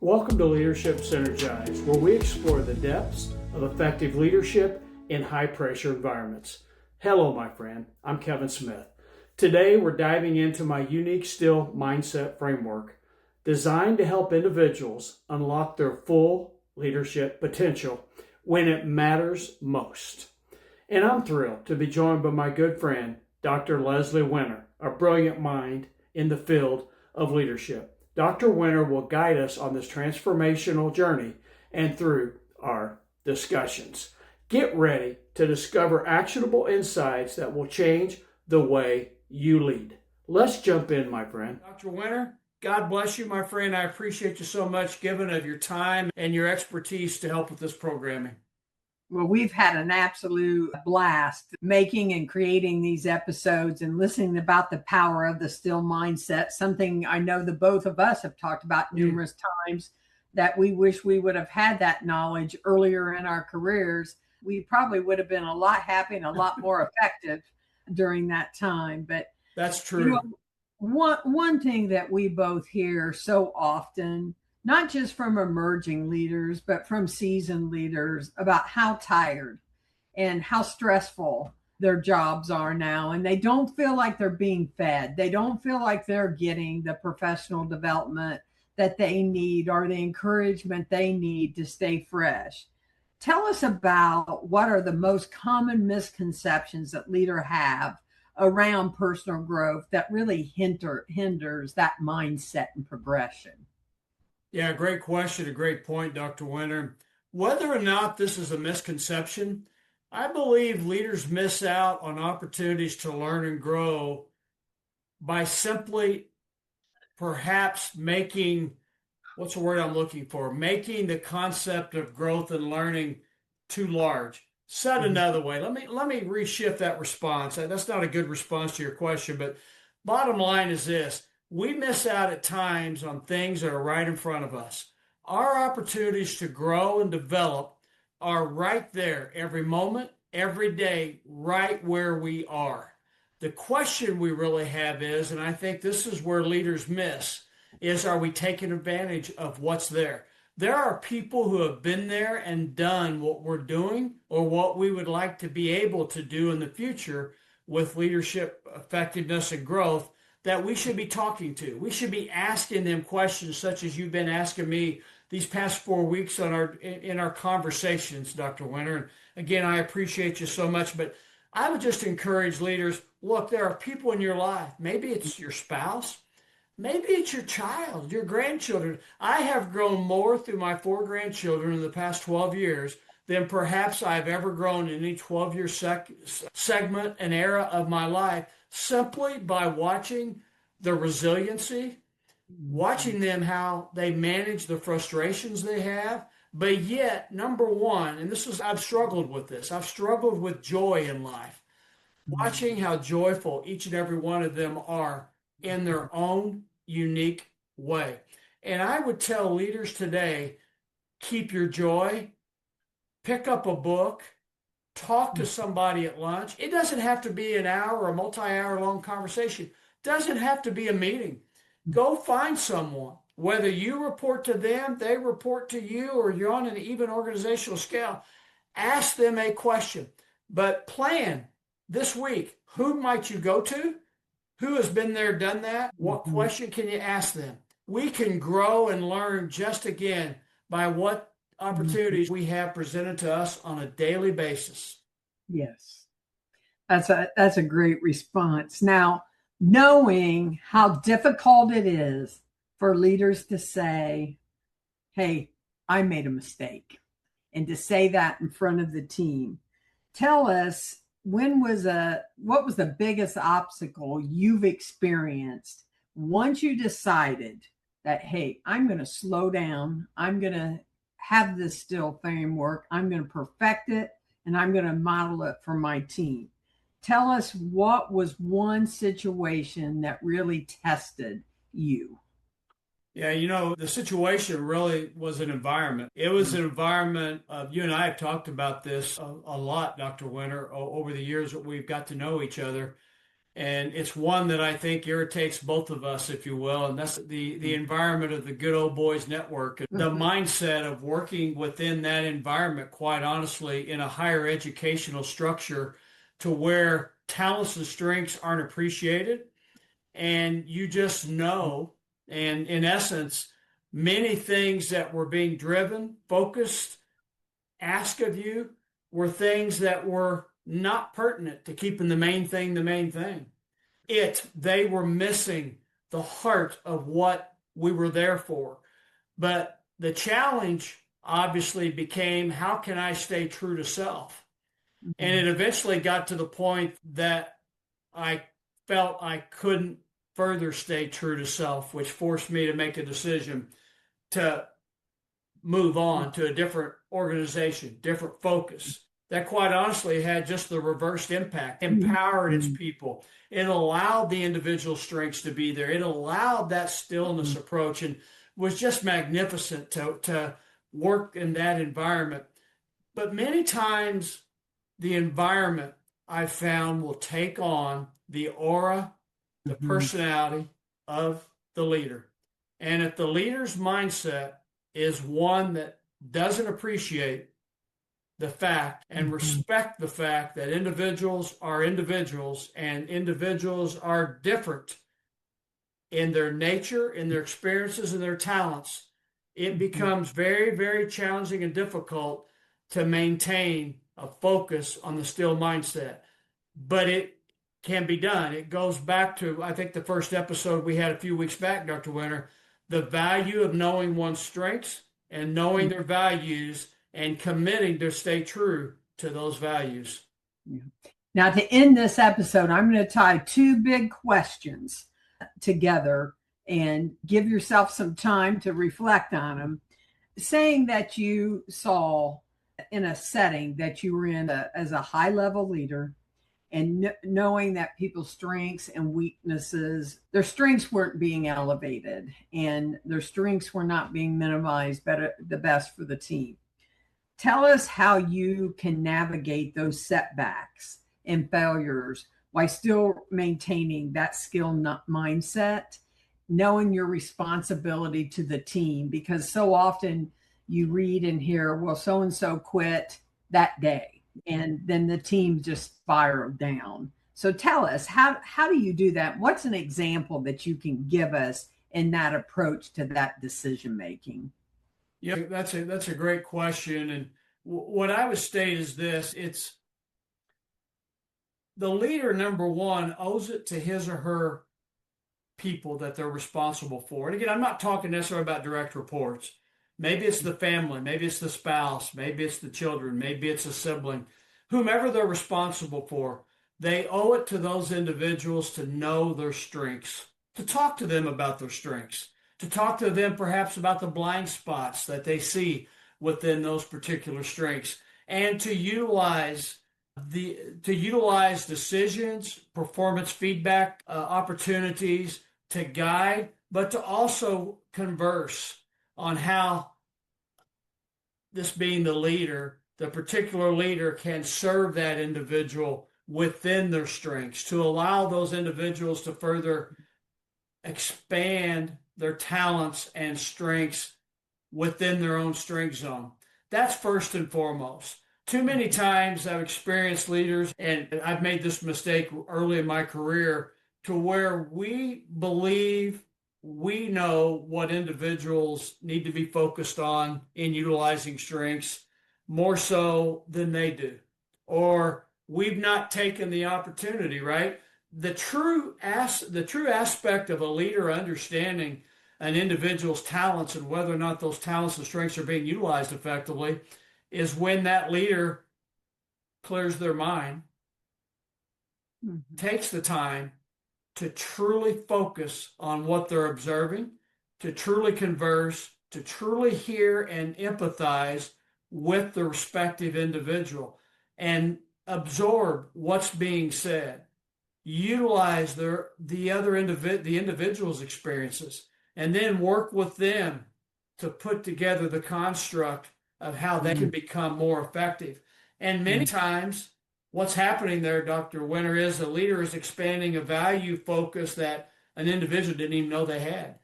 Welcome to Leadership Synergized, where we explore the depths of effective leadership in high-pressure environments. Hello, my friend. I'm Kevin Smith. Today, we're diving into my unique still mindset framework designed to help individuals unlock their full leadership potential when it matters most. And I'm thrilled to be joined by my good friend, Dr. Lezlie Winter, a brilliant mind in the field of leadership. Dr. Winter will guide us on this transformational journey and through our discussions. Get ready to discover actionable insights that will change the way you lead. Let's jump in, my friend. Dr. Winter, God bless you, my friend. I appreciate you so much giving of your time and your expertise to help with this programming. Well, we've had an absolute blast making and creating these episodes and listening about the power of the still mindset, something I know the both of us have talked about numerous times, that we wish we would have had that knowledge earlier in our careers. We probably would have been a lot happier and a lot more effective during that time. But that's true. One thing that we both hear so often, not just from emerging leaders, but from seasoned leaders, about how tired and how stressful their jobs are now. And they don't feel like they're being fed. They don't feel like they're getting the professional development that they need or the encouragement they need to stay fresh. Tell us about what are the most common misconceptions that leaders have around personal growth that really hinders that mindset and progression. Yeah, great question. A great point, Dr. Winter. Whether or not this is a misconception, I believe leaders miss out on opportunities to learn and grow by simply perhaps making, what's the word I'm looking for? Making the concept of growth and learning too large. Said another way, let me reshift that response. That's not a good response to your question, but bottom line is this. We miss out at times on things that are right in front of us. Our opportunities to grow and develop are right there every moment, every day, right where we are. The question we really have is, and I think this is where leaders miss, is are we taking advantage of what's there? There are people who have been there and done what we're doing or what we would like to be able to do in the future with leadership effectiveness and growth that we should be talking to. We should be asking them questions such as you've been asking me these past 4 weeks in our conversations, Dr. Winter. And again, I appreciate you so much, but I would just encourage leaders, look, there are people in your life. Maybe it's your spouse. Maybe it's your child, your grandchildren. I have grown more through my 4 grandchildren in the past 12 years than perhaps I've ever grown in any 12-year segment and era of my life, simply by watching the resiliency, watching them how they manage the frustrations they have. But yet, number one, and I've struggled with this, I've struggled with joy in life, watching how joyful each and every one of them are in their own unique way. And I would tell leaders today, keep your joy, pick up a book, talk to somebody at lunch. It doesn't have to be an hour or a multi-hour long conversation. It doesn't have to be a meeting. Go find someone, whether you report to them, they report to you, or you're on an even organizational scale. Ask them a question, but plan this week. Who might you go to? Who has been there, done that? What question can you ask them? We can grow and learn just again by what opportunities we have presented to us on a daily basis. Yes, that's a great response. Now, knowing how difficult it is for leaders to say, hey, I made a mistake, and to say that in front of the team, tell us, what was the biggest obstacle you've experienced once you decided that, hey, I'm going to slow down, I'm going to have this still framework, I'm going to perfect it, and I'm going to model it for my team. Tell us, what was one situation that really tested you? Yeah, the situation really was an environment. It was an environment of, you and I have talked about this a lot, Dr. Winter, over the years that we've got to know each other. And it's one that I think irritates both of us, if you will. And that's the environment of the good old boys network. The mindset of working within that environment, quite honestly, in a higher educational structure to where talents and strengths aren't appreciated. And you just know, and in essence, many things that were being driven, focused, asked of you were things that were not pertinent to keeping the main thing the main thing. They were missing the heart of what we were there for. But the challenge obviously became, how can I stay true to self? And it eventually got to the point that I felt I couldn't further stay true to self, which forced me to make a decision to move on to a different organization, different focus. That quite honestly had just the reversed impact, empowered its people. It allowed the individual strengths to be there. It allowed that stillness approach, and was just magnificent to work in that environment. But many times the environment, I found, will take on the aura, the personality of the leader. And if the leader's mindset is one that doesn't appreciate the fact and respect the fact that individuals are individuals and individuals are different in their nature, in their experiences, and their talents, it becomes very, very challenging and difficult to maintain a focus on the still mindset. But it can be done. It goes back to, I think, the first episode we had a few weeks back, Dr. Winter, the value of knowing one's strengths and knowing their values and committing to stay true to those values. Yeah. Now, to end this episode, I'm going to tie two big questions together and give yourself some time to reflect on them. Saying that you saw in a setting that you were in as a high-level leader, and knowing that people's strengths and weaknesses, their strengths weren't being elevated and their strengths were not being minimized, the best for the team. Tell us how you can navigate those setbacks and failures while still maintaining that skill mindset, knowing your responsibility to the team, because so often you read and hear, well, so-and-so quit that day, and then the team just spiraled down. So tell us, how do you do that? What's an example that you can give us in that approach to that decision-making? Yeah, that's a great question. And what I would state is this: it's the leader, number one, owes it to his or her people that they're responsible for. And again, I'm not talking necessarily about direct reports. Maybe it's the family, maybe it's the spouse, maybe it's the children, maybe it's a sibling, whomever they're responsible for. They owe it to those individuals to know their strengths, to talk to them about their strengths, to talk to them perhaps about the blind spots that they see within those particular strengths, and to utilize decisions, performance feedback opportunities to guide, but to also converse on how, this being the leader, the particular leader can serve that individual within their strengths, to allow those individuals to further expand their talents and strengths within their own strength zone. That's first and foremost. Too many times I've experienced leaders, and I've made this mistake early in my career, to where we believe we know what individuals need to be focused on in utilizing strengths more so than they do. Or we've not taken the opportunity, right? The true aspect of a leader understanding an individual's talents and whether or not those talents and strengths are being utilized effectively is when that leader clears their mind, takes the time to truly focus on what they're observing, to truly converse, to truly hear and empathize with the respective individual and absorb what's being said, utilize the individual's experiences, and then work with them to put together the construct of how they can become more effective. And many times what's happening there, Dr. Winter, is the leader is expanding a value focus that an individual didn't even know they had.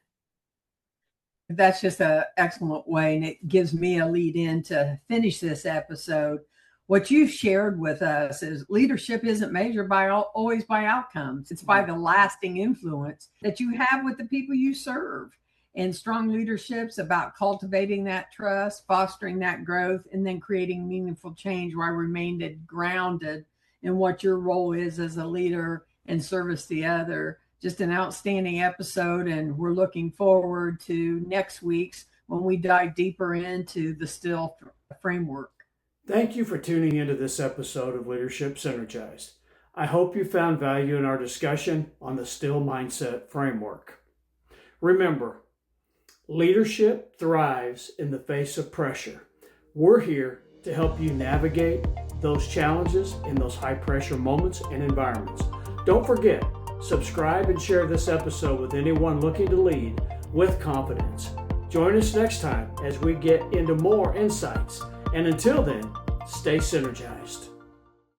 That's just an excellent way, and it gives me a lead in to finish this episode. What you've shared with us is leadership isn't measured by always by outcomes. It's by the lasting influence that you have with the people you serve. And strong leadership's about cultivating that trust, fostering that growth, and then creating meaningful change while remaining grounded in what your role is as a leader and service the other. Just an outstanding episode, and we're looking forward to next week's when we dive deeper into the STILL framework. Thank you for tuning into this episode of Leadership Synergized. I hope you found value in our discussion on the STILL mindset framework. Remember, leadership thrives in the face of pressure. We're here to help you navigate those challenges in those high pressure moments and environments. Don't forget, subscribe and share this episode with anyone looking to lead with confidence. Join us next time as we get into more insights. And until then, stay synergized.